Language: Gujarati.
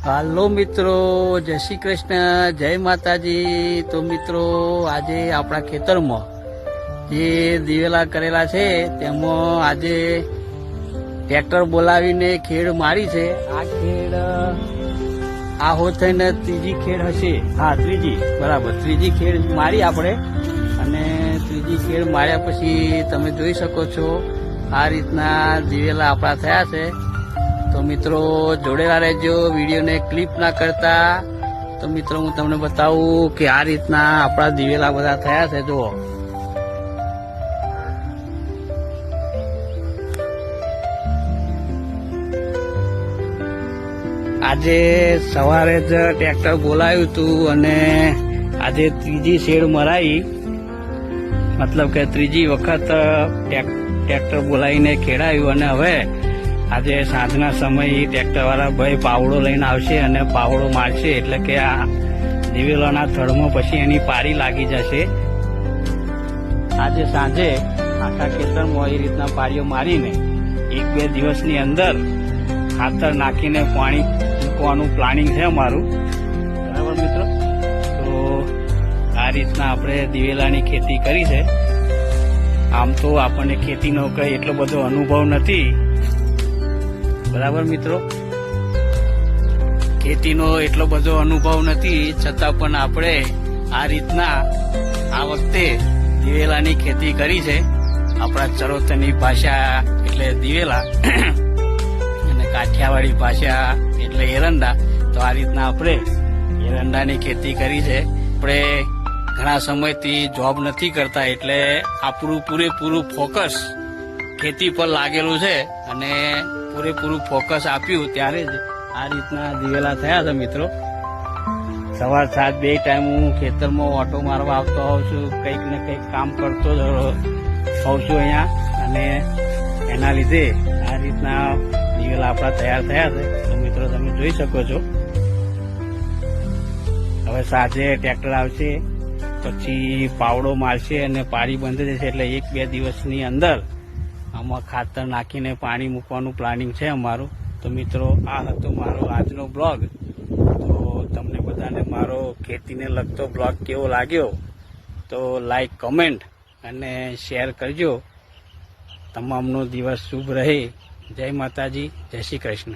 હાલો મિત્રો, જય શ્રી કૃષ્ણ, જય માતાજી। તો મિત્રો આજે આપણા ખેતરમાં જે દિવેલા કરેલા છે તેમાં આજે ટ્રેક્ટર બોલાવીને ખેડ મારી છે। આ ખેડ આ હોત થઈને ત્રીજી ખેડ હશે। હા, ત્રીજી, બરાબર, ત્રીજી ખેડ મારી આપણે। અને ત્રીજી ખેડ માર્યા પછી તમે જોઈ શકો છો આ રીતના દિવેલા આપણા થયા છે। તો મિત્રો જોડેલા રહેજો, વિડીયોને ક્લિપ ના કરતા। તો મિત્રો હું તમને બતાવું કે આ રીતના આપણા દિવેલા બધા થયા છે। જુઓ, આજે સવારે જ ટ્રેક્ટર બોલાવ્યું હતું અને આજે ત્રીજી શેડ મરાઈ, મતલબ કે ત્રીજી વખત ટ્રેક્ટર બોલાવીને ખેડાયું। અને હવે આજે સાંજના સમયે ટ્રેક્ટર વાળા ભાઈ પાવડો લઈને આવશે અને પાવડો મારશે, એટલે કે આ દિવેલાના થડમાં પછી એની પારી લાગી જશે। આજે સાંજે આખા ખેતરમાં એ રીતના પારીઓ મારીને 1-2 દિવસની અંદર ખાતર નાખીને પાણી મૂકવાનું પ્લાનિંગ છે અમારું, બરાબર મિત્રો। તો આ રીતના આપણે દિવેલાની ખેતી કરી છે। આમ તો આપણને ખેતીનો કઈ એટલો બધો અનુભવ નથી, બરાબર મિત્રો, ખેતીનો એટલો બધો અનુભવ નથી, છતાં પણ આપણે આ રીતના આ વખતે દિવેલાની ખેતી કરી છે। આપણા ચરોતરની ભાષા એટલે દિવેલા અને કાઠિયાવાડી ભાષા એટલે એરંડા। તો આ રીતના આપણે એરંડાની ખેતી કરી છે। આપણે ઘણા સમયથી જોબ નથી કરતા, એટલે આપણું પૂરેપૂરું ફોકસ ખેતી પર લાગેલું છે અને પૂરેપૂરું ફોકસ આપ્યું ત્યારે જ આ રીતના દિવેલા થયા છે મિત્રો। સવાર સાંજ 2 ટાઈમ હું ખેતરમાં ઓટો મારવા આવતો હોઉં છું, કંઈક ને કંઈક કામ કરતો જ હોઉં છું અહીંયા, અને એના લીધે આ રીતના દિવેલા આપણા તૈયાર થયા છે। તો મિત્રો તમે જોઈ શકો છો, હવે સાંજે ટ્રેક્ટર આવશે, પછી પાવડો મારશે અને પારી બંધ જશે, એટલે 1-2 દિવસની અંદર આમાં ખાતર નાખીને પાણી મૂકવાનું પ્લાનિંગ છે અમારું। તો મિત્રો આ હતો મારો આજનો બ્લોગ। તો તમને બધાને મારો ખેતીને લગતો બ્લોગ કેવો લાગ્યો તો લાઈક, કમેન્ટ અને શેર કરજો। તમામનો દિવસ શુભ રહે। જય માતાજી, જય શ્રી કૃષ્ણ।